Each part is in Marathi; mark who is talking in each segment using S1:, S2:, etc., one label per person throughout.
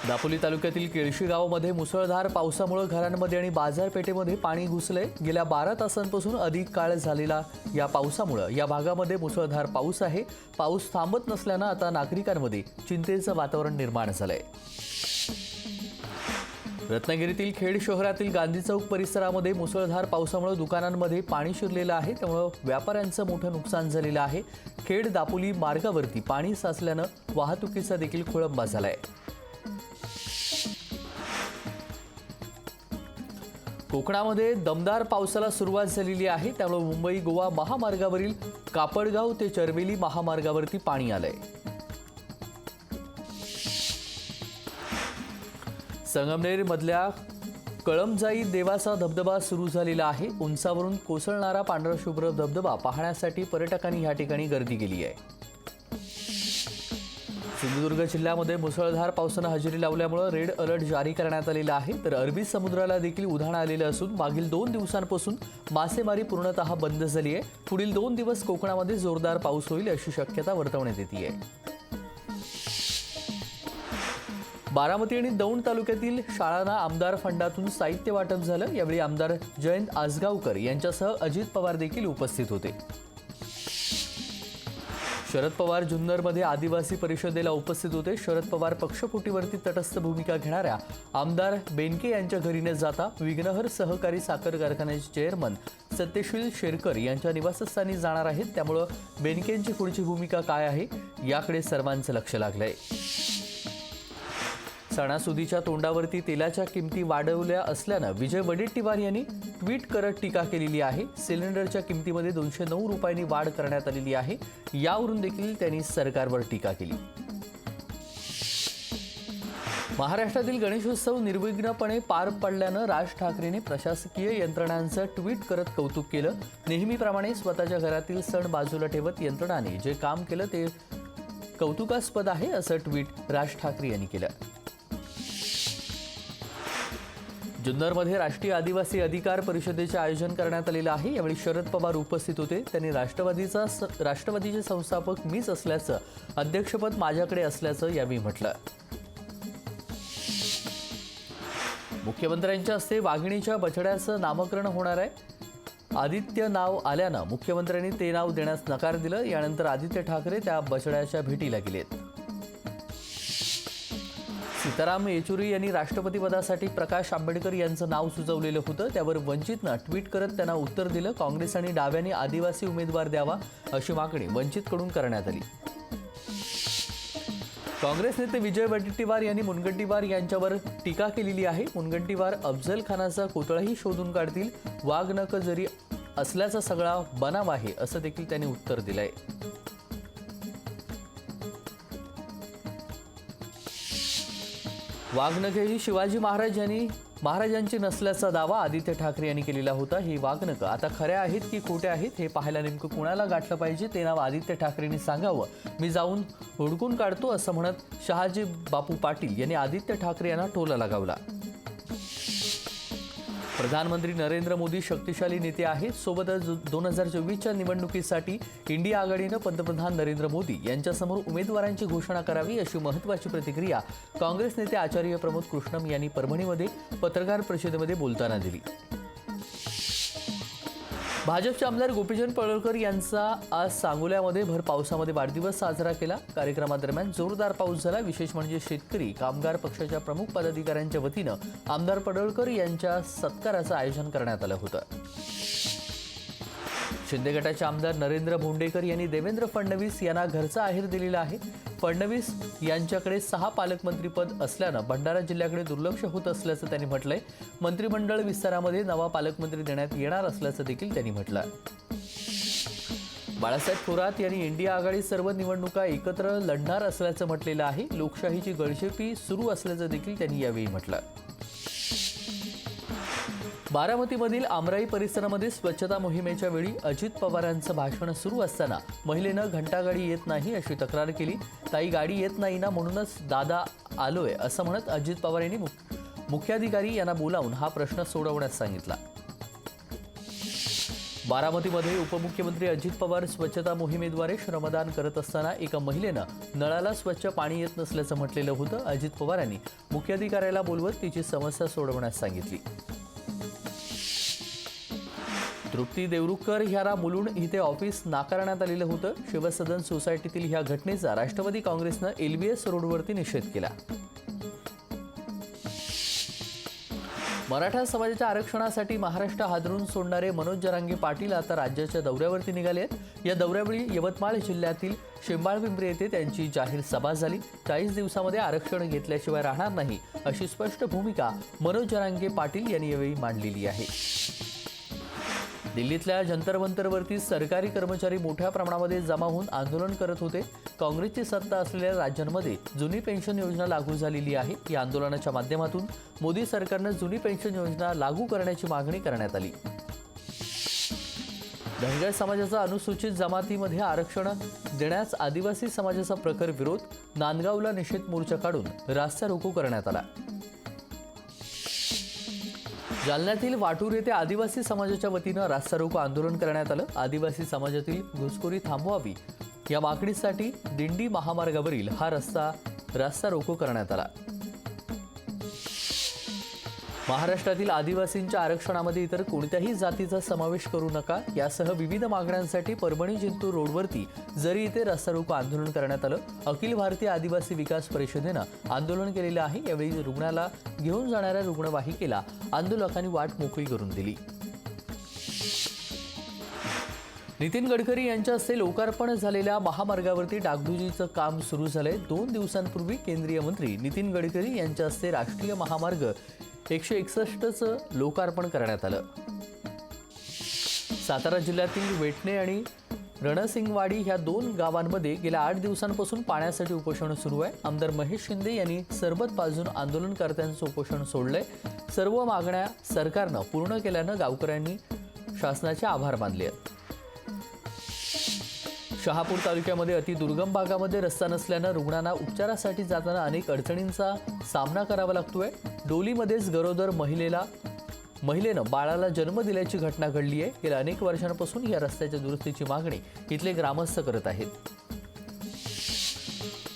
S1: दापोली तालुक्यातील केळशी गावामध्ये मुसळधार पावसामुळे घरांमध्ये आणि बाजारपेठेमध्ये पाणी घुसले। गेल्या 12 तासांपासून अधिक काळ झालेला या पावसामुळे या भागामध्ये मुसळधार पाऊस आहे। पाऊस थांबत नसल्याने आता नागरिकांमध्ये चिंतेचं वातावरण निर्माण झालंय। रत्नागिरीतील खेड शहरातील गांधी चौक परिसरामध्ये मुसळधार पावसामुळे दुकानांमध्ये पाणी शिरलेलं आहे, त्यामुळे व्यापाऱ्यांचं मोठं नुकसान झालेलं आहे। खेड दापोली मार्गावरती पाणी साचल्याने वाहतुकीचा देखील खोळंबा झालाय। कोकणामध्ये दमदार पावसाला सुरुवात झालेली आहे, त्यामुळे मुंबई गोवा महामार्गावरील कापडगाव ते चरवेली महामार्गावरती पाणी आलंय। संगमनेर मधल्या कळमजाई देवाचा धबधबा सुरू झालेला आहे। उंचावरून कोसळणारा पांढरा शुभ्र धबधबा पाहण्यासाठी पर्यटकांनी या ठिकाणी गर्दी केली आहे। सिंधुदुर्ग जिल्ह्यामध्ये मुसळधार पावसाने हजेरी लावल्यामुळे रेड अलर्ट जारी करण्यात आलेला आहे, तर अरबी समुद्राला देखील उधाण आलेलं असून मागील 2 दिवसांपासून मासेमारी पूर्णतः बंद झाली आहे। पुढील 2 दिवस कोकणामध्ये जोरदार पाऊस होईल अशी शक्यता वर्तवण्यात येते आहे। बारामती आणि दौंड तालुक्यातील शाळांना आमदार फंडातून साहित्य वाटप झालं। यावेळी आमदार जयंत आसगावकर यांच्यासह अजित पवार देखील उपस्थित होते। शरद पवार जुन्नरमध्ये आदिवासी परिषदेला उपस्थित होते। शरद पवार पक्षफुटीवरती तटस्थ भूमिका घेणाऱ्या आमदार बेनके यांच्या घरी न जाता विघ्नहर सहकारी साखर कारखान्याचे चेअरमन सत्यशील शेरकर यांच्या निवासस्थानी जाणार आहेत, त्यामुळे बेनकेंची पुढची भूमिका काय आहे याकडे सर्वांचं लक्ष लागलंय। सणासुदीच्या तोंडावरती तेलाच्या किमती वाढवल्या असल्यानं विजय वडेट्टीवार यांनी ट्विट करत टीका केलेली आहे। सिलेंडरच्या किमतीमध्ये 209 रुपयांनी वाढ करण्यात आलेली आहे, यावरून देखील त्यांनी सरकारवर टीका केली। महाराष्ट्रातील गणेशोत्सव निर्विघ्नपणे पार पडल्यानं राज ठाकरेंनी प्रशासकीय यंत्रणांचं ट्विट करत कौतुक केलं। नेहमीप्रमाणे स्वतःच्या घरातील सण बाजूला ठेवत यंत्रणांनी जे काम केलं ते कौतुकास्पद आहे, असं ट्विट राज ठाकरे यांनी केलं। जुन्नरमध्ये राष्ट्रीय आदिवासी अधिकार परिषदेचे आयोजन करण्यात आलेलं आहे। यावेळी शरद पवार उपस्थित होते। त्यांनी राष्ट्रवादीचे संस्थापक मीच असल्याचं, अध्यक्षपद माझ्याकडे असल्याचं यावेळी म्हटलं। मुख्यमंत्र्यांच्या हस्ते वाघिणीच्या बछड्याचं नामकरण होणार आहे। आदित्य नाव आल्यानं मुख्यमंत्र्यांनी ते नाव देण्यास नकार दिलं। यानंतर आदित्य ठाकरे त्या बछड्याच्या भेटीला गेलेत। सीताराम येचुरी यांनी राष्ट्रपतीपदासाठी प्रकाश आंबेडकर यांचं नाव सुचवलेलं होतं, त्यावर वंचितनं ट्विट करत त्यांना उत्तर दिलं। काँग्रेस आणि डाव्यांनी आदिवासी उमेदवार द्यावा अशी मागणी वंचितकडून करण्यात आली। काँग्रेस नेते विजय वडेट्टीवार यांनी मुनगंटीवार यांच्यावर टीका केलेली आहे। मुनगंटीवार अफजल खानाचा कोतळाही शोधून काढतील, वाघनख जरी असल्याचा सगळा बनाव आहे असं देखील त्यांनी उत्तर दिलंय। वाघनखे ही शिवाजी महाराजांची नसल्याचा दावा आदित्य ठाकरे यांनी केलेला होता। ही वाघनख आता खऱ्या आहेत की खोट्या आहेत हे पाहायला नेमकं कुणाला गाठलं पाहिजे ते नाव आदित्य ठाकरेंनी सांगावं, मी जाऊन हुडकून काढतो असं म्हणत शहाजी बापू पाटील यांनी आदित्य ठाकरे यांना टोला लगावला। प्रधानमंत्री नरेंद्र मोदी शक्तिशाली नेते आहेत। सोबतच 2024च्या निवडणुकीसाठी इंडिया आघाडीनं पंतप्रधान नरेंद्र मोदी यांच्यासमोर उमेदवारांची घोषणा करावी अशी महत्त्वाची प्रतिक्रिया काँग्रेस नेते आचार्य प्रमोद कृष्णम यांनी परभणीमध्ये पत्रकार परिषदेमध्ये बोलताना दिली। भाजपचे आमदार गोपीचंद पडळकर यांचा आज सांगोल्यामध्ये भर पावसामध्ये वाढदिवस साजरा केला। कार्यक्रमादरम्यान जोरदार पाऊस झाला। विशेष म्हणजे शेतकरी कामगार पक्षाच्या प्रमुख पदाधिकाऱ्यांच्या वतीनं आमदार पडळकर यांच्या सत्काराचं आयोजन करण्यात आलं होतं। शिंदे गटाचे आमदार नरेंद्र भोंडेकर यांनी देवेंद्र फडणवीस यांना घरचा आहेर दिलेला आहे। फडणवीस यांच्याकडे 6 पालकमंत्रीपद असल्यानं भंडारा जिल्ह्याकडे दुर्लक्ष होत असल्याचं त्यांनी म्हटलंय। मंत्रिमंडळ विस्तारामध्ये नवा पालकमंत्री देण्यात येणार असल्याचं देखील त्यांनी म्हटलं। बाळासाहेब थोरात यांनी इंडिया आघाडी सर्व निवडणुका एकत्र लढणार असल्याचं म्हटलेलं आहे। लोकशाहीची गळचेपी सुरू असल्याचं देखील त्यांनी यावेळी म्हटलं। बारामतीमधील आमराई परिसरामध्ये स्वच्छता मोहिमेच्या वेळी अजित पवारांचं भाषण सुरू असताना महिलेनं घंटागाडी येत नाही अशी तक्रार केली। ताई गाडी येत नाही ना, म्हणूनच दादा आलोय असं म्हणत अजित पवार यांनी मुख्याधिकारी यांना बोलावून हा प्रश्न सोडवण्यास सांगितला। बारामतीमध्ये उपमुख्यमंत्री अजित पवार स्वच्छता मोहिमेद्वारे श्रमदान करत असताना एका महिलेनं नळाला स्वच्छ पाणी येत नसल्याचं म्हटलेलं होतं. अजित पवारांनी मुख्याधिकाऱ्याला बोलवत तिची समस्या सोडवण्यास सांगितली. तृप्ती देवरुखकर ह्याला मुलुंड इथे ऑफिस नाकारण्यात आलेलं होतं. शिवसदन सोसायटीतील ह्या घटनेचा राष्ट्रवादी काँग्रेसनं एलबीएस रोडवरती निषेध केला. मराठा समाजाच्या आरक्षणासाठी महाराष्ट्र हादरून सोडणारे मनोज जरांगे पाटील आता राज्याच्या दौऱ्यावरती निघाले आहेत. या दौऱ्यावेळी यवतमाळ जिल्ह्यातील शेंबाळपिंपरी येथे त्यांची जाहीर सभा झाली. 40 दिवसामध्ये आरक्षण घेतल्याशिवाय राहणार नाही अशी स्पष्ट भूमिका मनोज जरांगे पाटील यांनी यावेळी मांडलेली आहे. दिल्लीतल्या जंतर मंतरवरती सरकारी कर्मचारी मोठ्या प्रमाणामध्ये जमा होऊन आंदोलन करत होते. काँग्रेसची सत्ता असलेल्या राज्यांमध्ये जुनी पेन्शन योजना लागू झालेली आहे. या आंदोलनाच्या माध्यमातून मोदी सरकारनं जुनी पेन्शन योजना लागू करण्याची मागणी करण्यात आली. धनगर समाजाचा अनुसूचित जमातीमध्ये आरक्षण देण्यास आदिवासी समाजाचा प्रखर विरोध. नांदगावला निषेध मोर्चा काढून रास्ता रोको करण्यात आला. जालन्यातील वाटूर येथे आदिवासी समाजाच्या वतीनं रास्ता रोको आंदोलन करण्यात आलं. आदिवासी समाजातील घुसखोरी थांबवावी या मागणीसाठी दिंडी महामार्गावरील हा रास्ता रोको करण्यात आला. महाराष्ट्रातील आदिवासींच्या आरक्षणामध्ये इतर कोणत्याही जातीचा समावेश करू नका यासह विविध मागण्यांसाठी परभणी जिंतूर रोडवरती जरी इथे रास्ता रोको आंदोलन करण्यात आलं. अखिल भारतीय आदिवासी विकास परिषदेनं आंदोलन केलेलं आहे. यावेळी रुग्णाला घेऊन जाणाऱ्या रुग्णवाहिकेला आंदोलकांनी वाट मोकळी करून दिली. नितीन गडकरी यांच्या हस्ते लोकार्पण झालेल्या महामार्गावरती डागडुजीचं काम सुरू झालंय. 2 दिवसांपूर्वी केंद्रीय मंत्री नितीन गडकरी यांच्या हस्ते राष्ट्रीय महामार्ग 161चं लोकार्पण करण्यात आलं. सातारा जिल्ह्यातील वेटणे आणि रणसिंगवाडी ह्या 2 गावांमध्ये गेल्या 8 दिवसांपासून पाण्यासाठी उपोषण सुरू आहे. आमदार महेश शिंदे यांनी सरबत पाजून आंदोलनकर्त्यांचं उपोषण सोडलंय. सर्व मागण्या सरकारनं पूर्ण केल्यानं गावकऱ्यांनी शासनाचे आभार मानले आहेत. शहापूर तालुक्यामध्ये अतिदुर्गम भागामध्ये रस्ता नसल्यानं रुग्णांना उपचारासाठी जाताना अनेक अडचणींचा सामना करावा लागतोय. डोलीमध्येच गरोदर महिलेनं बाळाला जन्म दिल्याची घटना घडली आहे. गेल्या अनेक वर्षांपासून या रस्त्याच्या दुरुस्तीची मागणी इथले ग्रामस्थ करत आहेत.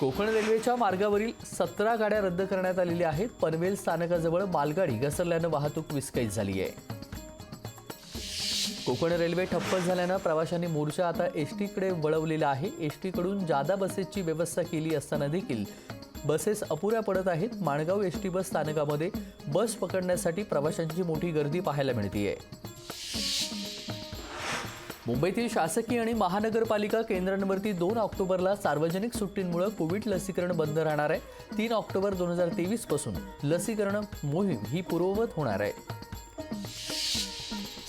S1: कोकण रेल्वेच्या मार्गावरील 17 गाड्या रद्द करण्यात आलेल्या आहेत. पनवेल स्थानकाजवळ मालगाडी घसरल्यानं वाहतूक विस्कळीत झाली आहे. कोकण रेल्वे ठप्प झाल्यानं प्रवाशांनी मोर्चा आता एसटीकडे वळवलेला आहे. एसटीकडून जादा बसेसची व्यवस्था केली असताना देखील बसेस अपुऱ्या पडत आहेत. माणगाव एसटी बस स्थानकामध्ये बस पकडण्यासाठी प्रवाशांची मोठी गर्दी पाहायला मिळतेय. मुंबईतील शासकीय आणि महानगरपालिका केंद्रांवरती 2 ऑक्टोबरला सार्वजनिक सुट्टींमुळे कोविड लसीकरण बंद राहणार आहे. 3 ऑक्टोबर 2023 पासून लसीकरण मोहीम ही पूर्ववत होणार आहे.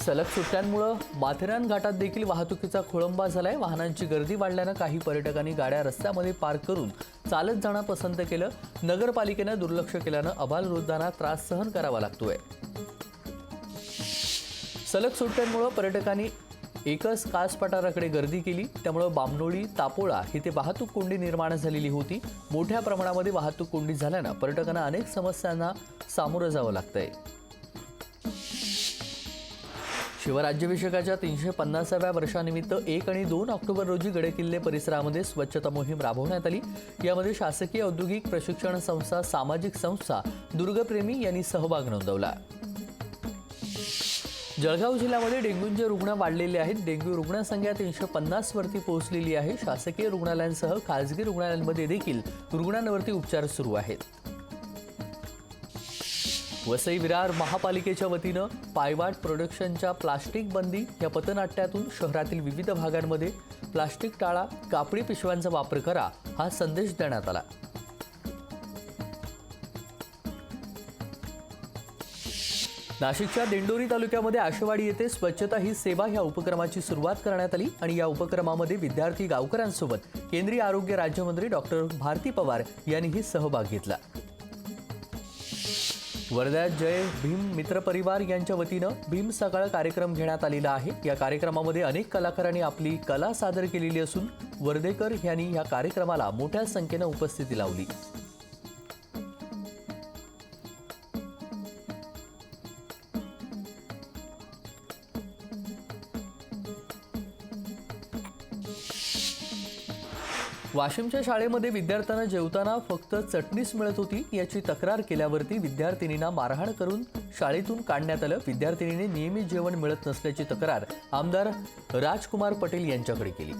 S1: सलग सुट्ट्यांमुळे माथेरान घाटात देखील वाहतुकीचा खोळंबा झालाय. वाहनांची गर्दी वाढल्यानं काही पर्यटकांनी गाड्या रस्त्यामध्ये पार्क करून चालत जाणं पसंत केलं. नगरपालिकेनं दुर्लक्ष केल्यानं अबालवृद्धांना त्रास सहन करावा लागतोय. सलग सुट्ट्यांमुळे पर्यटकांनी एकच कास पठाराकडे गर्दी केली. त्यामुळे बामणोळी तापोळा इथे वाहतूक कोंडी निर्माण झालेली होती. मोठ्या प्रमाणामध्ये वाहतूक कोंडी झाल्यानं पर्यटकांना अनेक समस्यांना सामोरं जावं लागतंय. शिवराज्याभिषेकाच्या 350व्या वर्षानिमित्त 1 आणि 2 ऑक्टोबर रोजी गडकिल्ले परिसरामध्ये स्वच्छता मोहीम राबवण्यात आली. यामध्ये शासकीय औद्योगिक प्रशिक्षण संस्था, सामाजिक संस्था, दुर्गप्रेमी यांनी सहभाग नोंदवला. जळगाव जिल्ह्यामध्ये डेंग्यूचे रुग्ण वाढलेले आहेत. डेंग्यू रुग्णसंख्या 350 वरती पोहोचलेली आहे. शासकीय रुग्णालयांसह खासगी रुग्णालयांमध्ये देखील रुग्णांवरती उपचार सुरू आहेत. वसई विरार महापालिकेच्या वतीनं पायवाट प्रोडक्शनच्या प्लास्टिक बंदी या पथनाट्यातून शहरातील विविध भागांमध्ये प्लास्टिक टाळा, कापडी पिशव्यांचा वापर करा हा संदेश देण्यात आला. नाशिकच्या दिंडोरी तालुक्यामध्ये आशेवाडी येथे स्वच्छता ही सेवा या उपक्रमाची सुरुवात करण्यात आली आणि या उपक्रमामध्ये विद्यार्थी गावकऱ्यांसोबत केंद्रीय आरोग्य राज्यमंत्री डॉक्टर भारती पवार यांनीही सहभाग घेतला. वर्ध्यात जय भीम मित्र परिवार यांच्या वतीनं भीम सकाळ कार्यक्रम घेण्यात आलेला आहे. या कार्यक्रमामध्ये अनेक कलाकारांनी आपली कला सादर केलेली असून वर्धेकर यांनी या कार्यक्रमाला मोठ्या संख्येनं उपस्थिती लावली. वाशिमच्या शाळेमध्ये विद्यार्थ्यांना जेवताना फक्त चटणीच मिळत होती याची तक्रार केल्यावरती विद्यार्थिनींना मारहाण करून शाळेतून काढण्यात आलं. विद्यार्थिनीने नियमित जेवण मिळत नसल्याची तक्रार आमदार राजकुमार पटेल यांच्याकडे केली.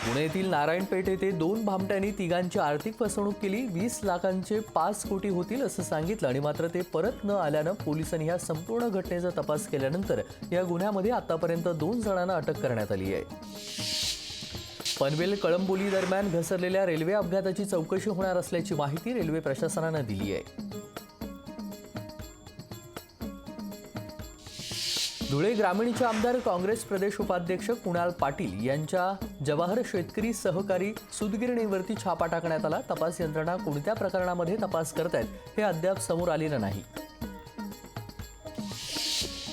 S1: पुणे येथील नारायणपेठ येथे 2 भामट्यांनी तिघांची आर्थिक फसवणूक केली. 20 लाखांचे 5 कोटी होतील असं सांगितलं आणि मात्र ते परत न आल्यानं पोलिसांनी या संपूर्ण घटनेचा तपास केल्यानंतर या गुन्ह्यामध्ये आतापर्यंत 2 जणांना अटक करण्यात आली आहे. पनवेल कळंबोली दरम्यान घसरलेल्या रेल्वे अपघाताची चौकशी होणार असल्याची माहिती रेल्वे प्रशासनानं दिली आहे. धुळे ग्रामीणचे आमदार काँग्रेस प्रदेश उपाध्यक्ष कुणाल पाटील यांच्या जवाहर शेतकरी सहकारी सूतगिरणीवरती छापा टाकण्यात आला. तपास यंत्रणा कोणत्या प्रकरणामध्ये तपास करतायत हे अद्याप समोर आलेलं नाही.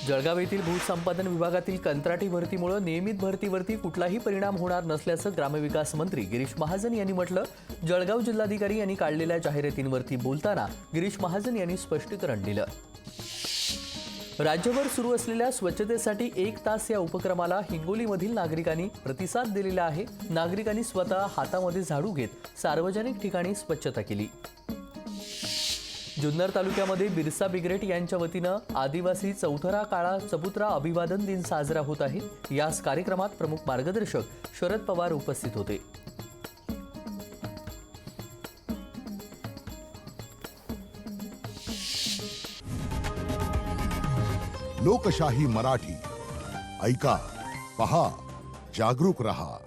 S1: जळगाव येथील भूसंपादन विभागातील कंत्राटी भरतीमुळे नियमित भरतीवरती कुठलाही परिणाम होणार नसल्याचं ग्रामविकास मंत्री गिरीश महाजन यांनी म्हटलं. जळगाव जिल्हाधिकारी यांनी काढलेल्या जाहिरातींवरती बोलताना गिरीश महाजन यांनी स्पष्टीकरण दिलं. राज्यभर सुरू असलेल्या स्वच्छतेसाठी 1 तास या उपक्रमाला हिंगोलीमधील नागरिकांनी प्रतिसाद दिलेला आहे. नागरिकांनी स्वतः हातामध्ये झाडू घेत सार्वजनिक ठिकाणी स्वच्छता केली. जुन्नर तालुक्यामध्ये बिरसा बिग्रेट यांच्या वतीनं आदिवासी चौथरा काळा चबुत्रा अभिवादन दिन साजरा होत आहे. याच कार्यक्रमात प्रमुख मार्गदर्शक शरद पवार उपस्थित होते.
S2: लोकशाही मराठी ऐका, पहा, जागरूक रहा.